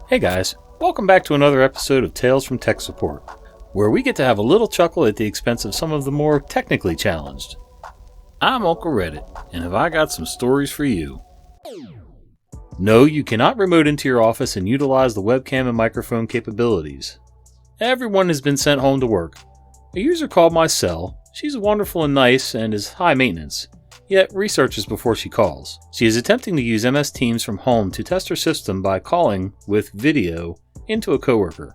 Hey guys, welcome back to another episode of Tales from Tech Support, where we get to have a little chuckle at the expense of some of the more technically challenged. I'm Uncle Reddit, and have I got some stories for you. No, you cannot remote into your office and utilize the webcam and microphone capabilities. Everyone has been sent home to work. A user called my cell. She's wonderful and nice and is high maintenance, yet researches before she calls. She is attempting to use MS Teams from home to test her system by calling with video into a coworker.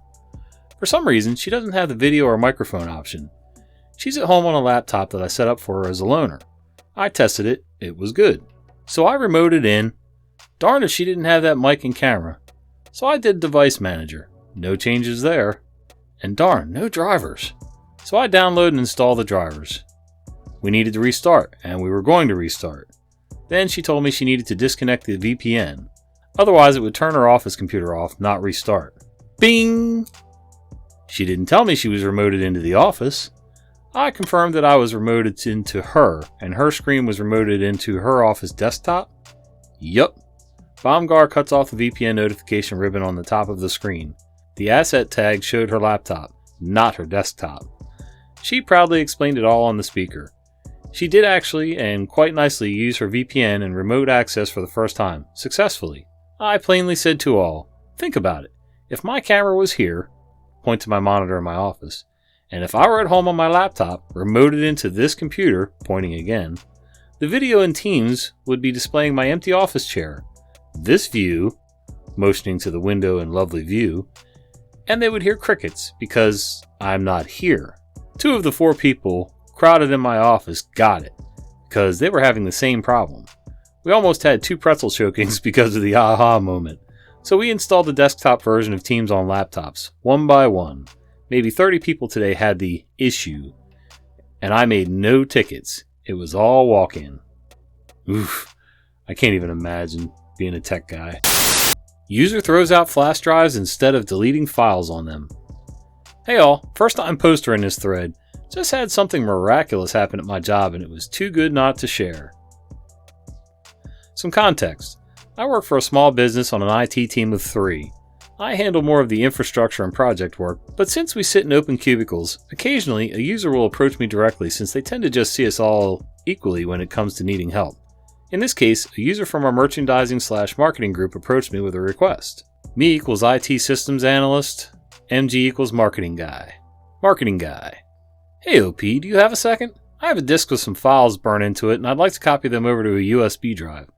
For some reason, she doesn't have the video or microphone option. She's at home on a laptop that I set up for her as a loaner. I tested it, it was good. So I remoted in. Darn if she didn't have that mic and camera. So I did Device Manager. No changes there. And darn, no drivers. So I download and install the drivers. We needed to restart, and we were going to restart. Then she told me she needed to disconnect the VPN. Otherwise it would turn her office computer off, not restart. Bing! She didn't tell me she was remoted into the office. I confirmed that I was remoted into her, and her screen was remoted into her office desktop. Yup. Bombgar cuts off the VPN notification ribbon on the top of the screen. The asset tag showed her laptop, not her desktop. She proudly explained it all on the speaker. She did actually, and quite nicely, use her VPN and remote access for the first time, successfully. I plainly said to all, think about it. If my camera was here, point to my monitor in my office, and if I were at home on my laptop, remoted into this computer, pointing again, the video in Teams would be displaying my empty office chair, this view, motioning to the window in lovely view, and they would hear crickets because I'm not here. 2 of the 4 people crowded in my office got it, because they were having the same problem. We almost had 2 pretzel chokings because of the aha moment. So we installed the desktop version of Teams on laptops, one by one. Maybe 30 people today had the issue, and I made no tickets. It was all walk-in. Oof, I can't even imagine being a tech guy. User throws out flash drives instead of deleting files on them. Hey all, first time poster in this thread. Just had something miraculous happen at my job and it was too good not to share. Some context. I work for a small business on an IT team of 3. I handle more of the infrastructure and project work, but since we sit in open cubicles, occasionally a user will approach me directly since they tend to just see us all equally when it comes to needing help. In this case, a user from our merchandising/marketing group approached me with a request. Me equals IT systems analyst, MG equals marketing guy. Marketing guy. Hey OP, do you have a second? I have a disk with some files burned into it and I'd like to copy them over to a USB drive.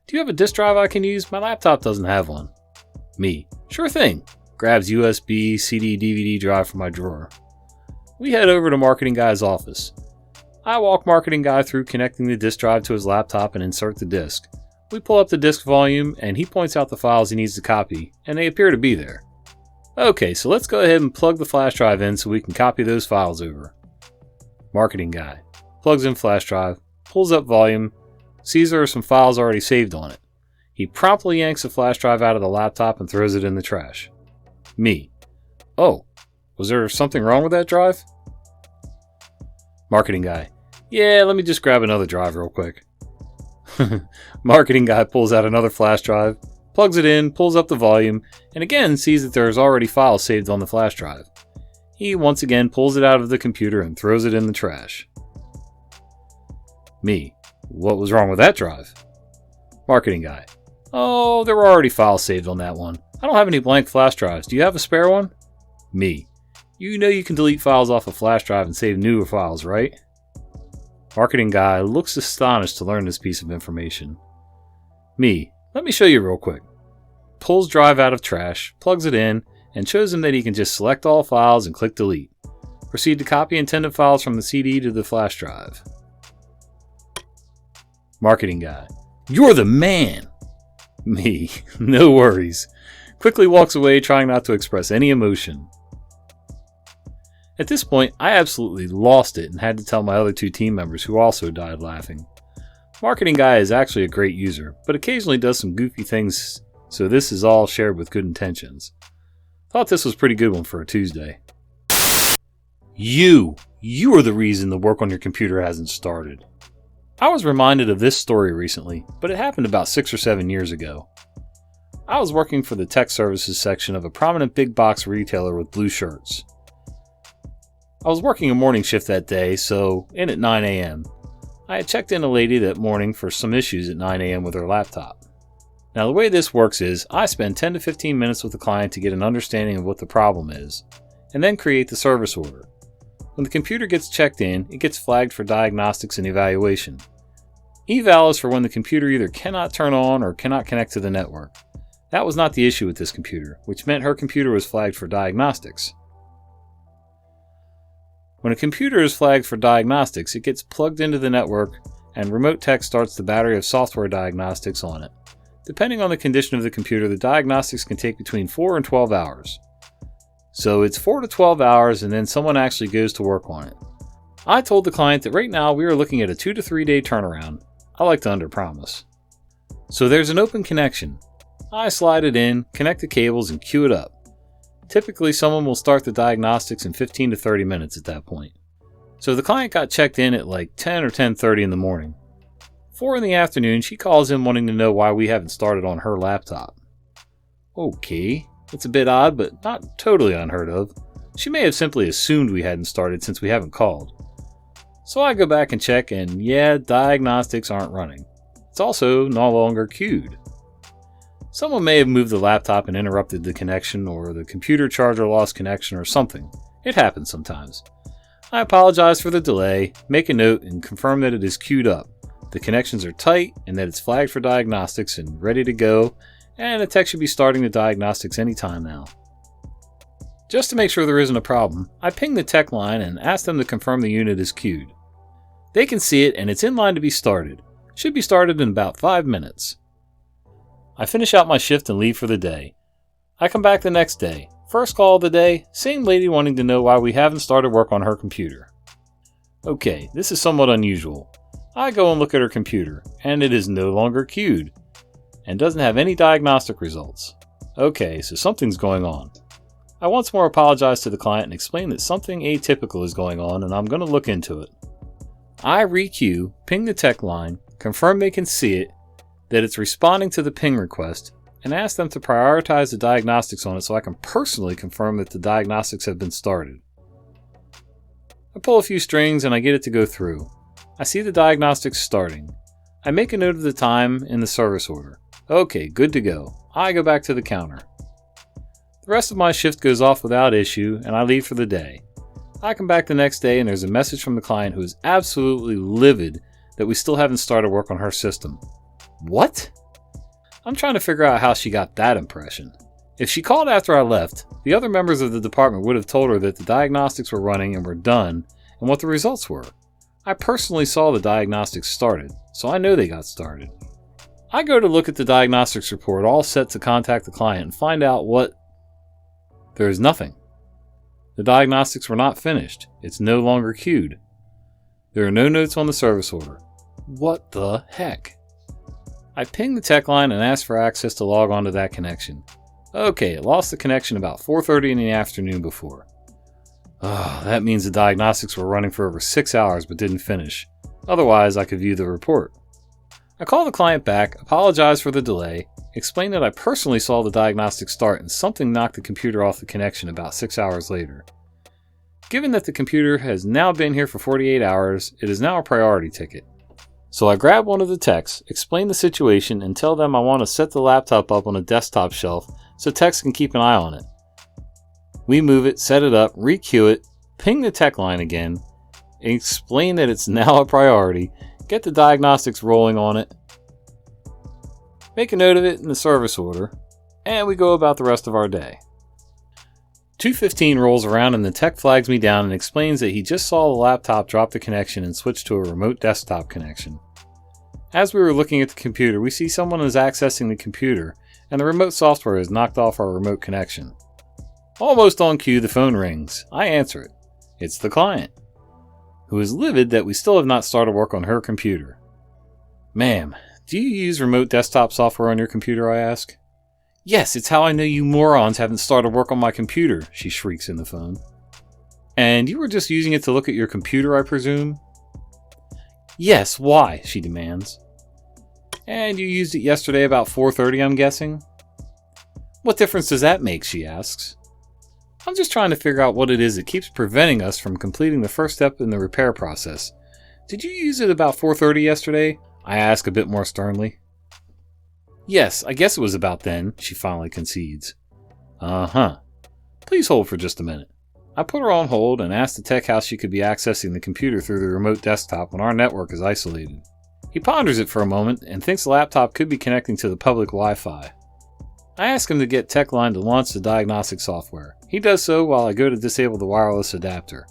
Do you have a disk drive I can use? My laptop doesn't have one. Me. Sure thing. Grabs USB, CD, DVD drive from my drawer. We head over to marketing guy's office. I walk marketing guy through connecting the disk drive to his laptop and insert the disk. We pull up the disk volume and he points out the files he needs to copy, and they appear to be there. Okay, so let's go ahead and plug the flash drive in so we can copy those files over. Marketing guy plugs in flash drive, pulls up volume, sees there are some files already saved on it. He promptly yanks the flash drive out of the laptop and throws it in the trash. Me. Oh, was there something wrong with that drive? Marketing guy. Yeah, let me just grab another drive real quick. Marketing guy pulls out another flash drive, plugs it in, pulls up the volume, and again sees that there's already files saved on the flash drive. He once again pulls it out of the computer and throws it in the trash. Me. What was wrong with that drive? Marketing guy. Oh, there were already files saved on that one. I don't have any blank flash drives. Do you have a spare one? Me. You know you can delete files off a flash drive and save newer files, right? Marketing guy looks astonished to learn this piece of information. Me. Let me show you real quick. Pulls drive out of trash, plugs it in, and shows him that he can just select all files and click delete. Proceed to copy intended files from the CD to the flash drive. Marketing guy. You're the man! Me. No worries. Quickly walks away trying not to express any emotion. At this point, I absolutely lost it and had to tell my other 2 team members who also died laughing. Marketing guy is actually a great user, but occasionally does some goofy things, so this is all shared with good intentions. Thought this was a pretty good one for a Tuesday. You are the reason the work on your computer hasn't started. I was reminded of this story recently, but it happened about 6 or 7 years ago. I was working for the tech services section of a prominent big box retailer with blue shirts. I was working a morning shift that day, so in at 9 a.m. I had checked in a lady that morning for some issues at 9 a.m. with her laptop. Now the way this works is, I spend 10 to 15 minutes with the client to get an understanding of what the problem is, and then create the service order. When the computer gets checked in, it gets flagged for diagnostics and evaluation. Eval is for when the computer either cannot turn on or cannot connect to the network. That was not the issue with this computer, which meant her computer was flagged for diagnostics. When a computer is flagged for diagnostics, it gets plugged into the network and remote tech starts the battery of software diagnostics on it. Depending on the condition of the computer, the diagnostics can take between 4 and 12 hours. So it's 4 to 12 hours and then someone actually goes to work on it. I told the client that right now we are looking at a 2 to 3 day turnaround. I like to underpromise. So there's an open connection. I slide it in, connect the cables, and queue it up. Typically, someone will start the diagnostics in 15 to 30 minutes at that point. So the client got checked in at like 10 or 10:30 in the morning. 4 in the afternoon, she calls in wanting to know why we haven't started on her laptop. Okay, it's a bit odd, but not totally unheard of. She may have simply assumed we hadn't started since we haven't called. So I go back and check, and yeah, diagnostics aren't running. It's also no longer queued. Someone may have moved the laptop and interrupted the connection, or the computer charger lost connection or something. It happens sometimes. I apologize for the delay, make a note, and confirm that it is queued up. The connections are tight, and that it's flagged for diagnostics and ready to go, and the tech should be starting the diagnostics anytime now. Just to make sure there isn't a problem, I ping the tech line and ask them to confirm the unit is queued. They can see it and it's in line to be started. Should be started in about 5 minutes. I finish out my shift and leave for the day. I come back the next day. First call of the day, same lady wanting to know why we haven't started work on her computer. Okay, this is somewhat unusual. I go and look at her computer, and it is no longer queued, and doesn't have any diagnostic results. Okay, so something's going on. I once more apologize to the client and explain that something atypical is going on and I'm going to look into it. I re-queue, ping the tech line, confirm they can see it, that it's responding to the ping request, and ask them to prioritize the diagnostics on it so I can personally confirm that the diagnostics have been started. I pull a few strings and I get it to go through. I see the diagnostics starting. I make a note of the time in the service order. Okay, good to go. I go back to the counter. The rest of my shift goes off without issue and I leave for the day. I come back the next day and there's a message from the client who is absolutely livid that we still haven't started work on her system. What? I'm trying to figure out how she got that impression. If she called after I left, the other members of the department would have told her that the diagnostics were running and were done and what the results were. I personally saw the diagnostics started, so I know they got started. I go to look at the diagnostics report all set to contact the client and find out what... There is nothing. The diagnostics were not finished. It's no longer queued. There are no notes on the service order. What the heck? I ping the tech line and ask for access to log onto that connection. Okay, it lost the connection about 4:30 in the afternoon before. That means the diagnostics were running for over 6 hours but didn't finish. Otherwise, I could view the report. I call the client back, apologize for the delay, explain that I personally saw the diagnostics start and something knocked the computer off the connection about 6 hours later. Given that the computer has now been here for 48 hours, it is now a priority ticket. So I grab one of the techs, explain the situation, and tell them I want to set the laptop up on a desktop shelf so techs can keep an eye on it. We move it, set it up, re-queue it, ping the tech line again, explain that it's now a priority, get the diagnostics rolling on it, make a note of it in the service order, and we go about the rest of our day. 2:15 rolls around and the tech flags me down and explains that he just saw the laptop drop the connection and switch to a remote desktop connection. As we were looking at the computer, we see someone is accessing the computer and the remote software has knocked off our remote connection. Almost on cue, the phone rings. I answer it. It's the client, who is livid that we still have not started work on her computer. Ma'am, do you use remote desktop software on your computer, I ask. Yes, it's how I know you morons haven't started work on my computer, she shrieks in the phone. And you were just using it to look at your computer, I presume? Yes, why? She demands. And you used it yesterday about 4:30, I'm guessing? What difference does that make, she asks. I'm just trying to figure out what it is that keeps preventing us from completing the first step in the repair process. Did you use it about 4:30 yesterday? I ask a bit more sternly. Yes, I guess it was about then, she finally concedes. Uh-huh. Please hold for just a minute. I put her on hold and asked the tech how she could be accessing the computer through the remote desktop when our network is isolated. He ponders it for a moment and thinks the laptop could be connecting to the public Wi-Fi. I ask him to get TechLine to launch the diagnostic software. He does so while I go to disable the wireless adapter.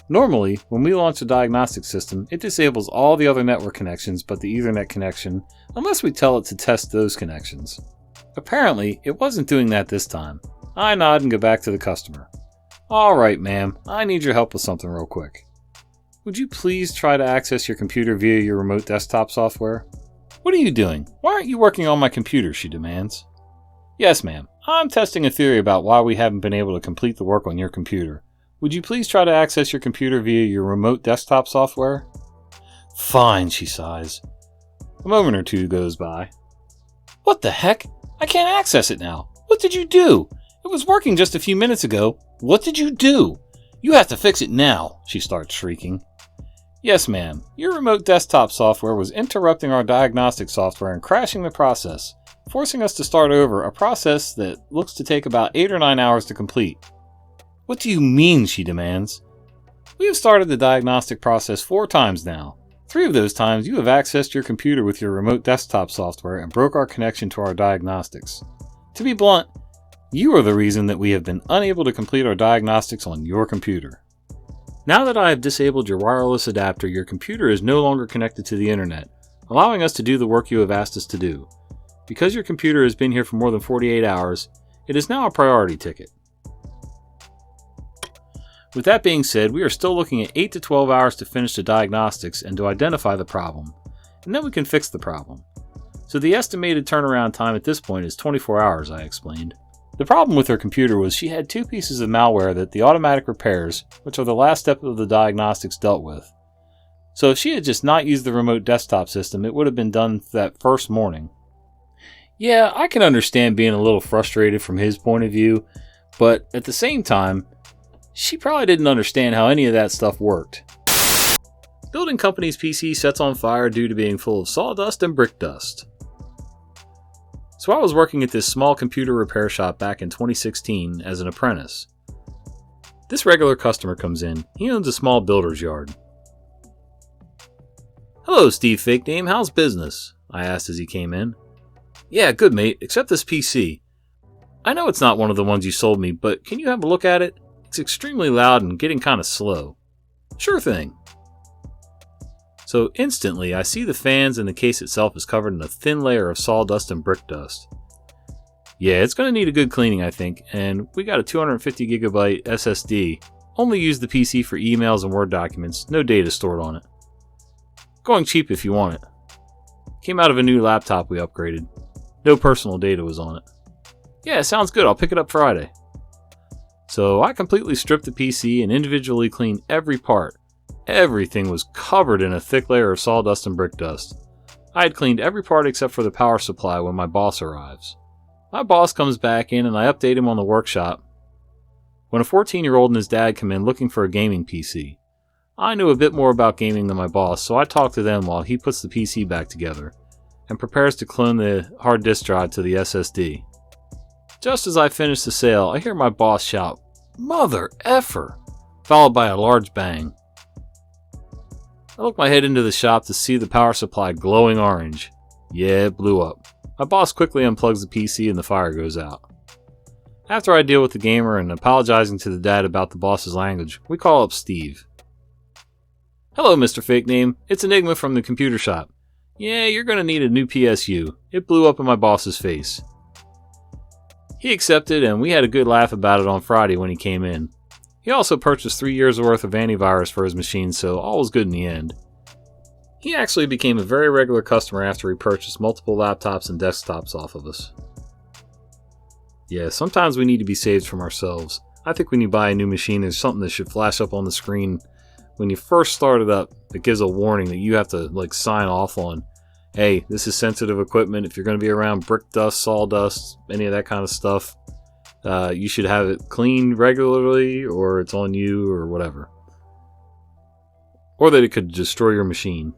Normally, when we launch the diagnostic system, it disables all the other network connections but the Ethernet connection, unless we tell it to test those connections. Apparently, it wasn't doing that this time. I nod and go back to the customer. Alright, ma'am, I need your help with something real quick. Would you please try to access your computer via your remote desktop software? What are you doing? Why aren't you working on my computer, she demands. Yes, ma'am. I'm testing a theory about why we haven't been able to complete the work on your computer. Would you please try to access your computer via your remote desktop software? Fine, she sighs. A moment or two goes by. What the heck? I can't access it now. What did you do? It was working just a few minutes ago. What did you do? You have to fix it now, she starts shrieking. Yes, ma'am. Your remote desktop software was interrupting our diagnostic software and crashing the process, forcing us to start over, a process that looks to take about 8 or 9 hours to complete. What do you mean, she demands. We have started the diagnostic process 4 times now. 3 of those times you have accessed your computer with your remote desktop software and broke our connection to our diagnostics. To be blunt, you are the reason that we have been unable to complete our diagnostics on your computer. Now that I have disabled your wireless adapter, your computer is no longer connected to the internet, allowing us to do the work you have asked us to do. Because your computer has been here for more than 48 hours, it is now a priority ticket. With that being said, we are still looking at 8 to 12 hours to finish the diagnostics and to identify the problem, and then we can fix the problem. So the estimated turnaround time at this point is 24 hours, I explained. The problem with her computer was she had 2 pieces of malware that the automatic repairs, which are the last step of the diagnostics, dealt with. So if she had just not used the remote desktop system, it would have been done that first morning. Yeah, I can understand being a little frustrated from his point of view, but at the same time, she probably didn't understand how any of that stuff worked. Building company's PC sets on fire due to being full of sawdust and brick dust. So I was working at this small computer repair shop back in 2016 as an apprentice. This regular customer comes in. He owns a small builder's yard. Hello, Steve Fake Name. How's business? I asked as he came in. Yeah, good mate, except this PC. I know it's not one of the ones you sold me, but can you have a look at it? It's extremely loud and getting kind of slow. Sure thing. So instantly, I see the fans and the case itself is covered in a thin layer of sawdust and brick dust. Yeah, it's going to need a good cleaning, I think, and we got a 250 gigabyte SSD. Only use the PC for emails and Word documents, no data stored on it. Going cheap if you want it. Came out of a new laptop we upgraded. No personal data was on it. Yeah, sounds good, I'll pick it up Friday. So I completely stripped the PC and individually cleaned every part. Everything was covered in a thick layer of sawdust and brick dust. I had cleaned every part except for the power supply when my boss arrives. My boss comes back in and I update him on the workshop. When a 14-year-old and his dad come in looking for a gaming PC. I knew a bit more about gaming than my boss, so I talk to them while he puts the PC back together and prepares to clone the hard disk drive to the SSD. Just as I finish the sale, I hear my boss shout, "Mother effer!" followed by a large bang. I look my head into the shop to see the power supply glowing orange. Yeah, it blew up. My boss quickly unplugs the PC and the fire goes out. After I deal with the gamer and apologizing to the dad about the boss's language, we call up Steve. Hello, Mr. Fake Name. It's Enigma from the computer shop. Yeah, you're going to need a new PSU. It blew up in my boss's face. He accepted and we had a good laugh about it on Friday when he came in. He also purchased 3 years worth of antivirus for his machine, so all was good in the end. He actually became a very regular customer after he purchased multiple laptops and desktops off of us. Yeah, sometimes we need to be saved from ourselves. I think when you buy a new machine, there's something that should flash up on the screen when you first start it up that gives a warning that you have to sign off on. hey, this is sensitive equipment. If you're going to be around brick dust, sawdust, any of that kind of stuff, you should have it cleaned regularly, or it's on you, or whatever. Or that it could destroy your machine.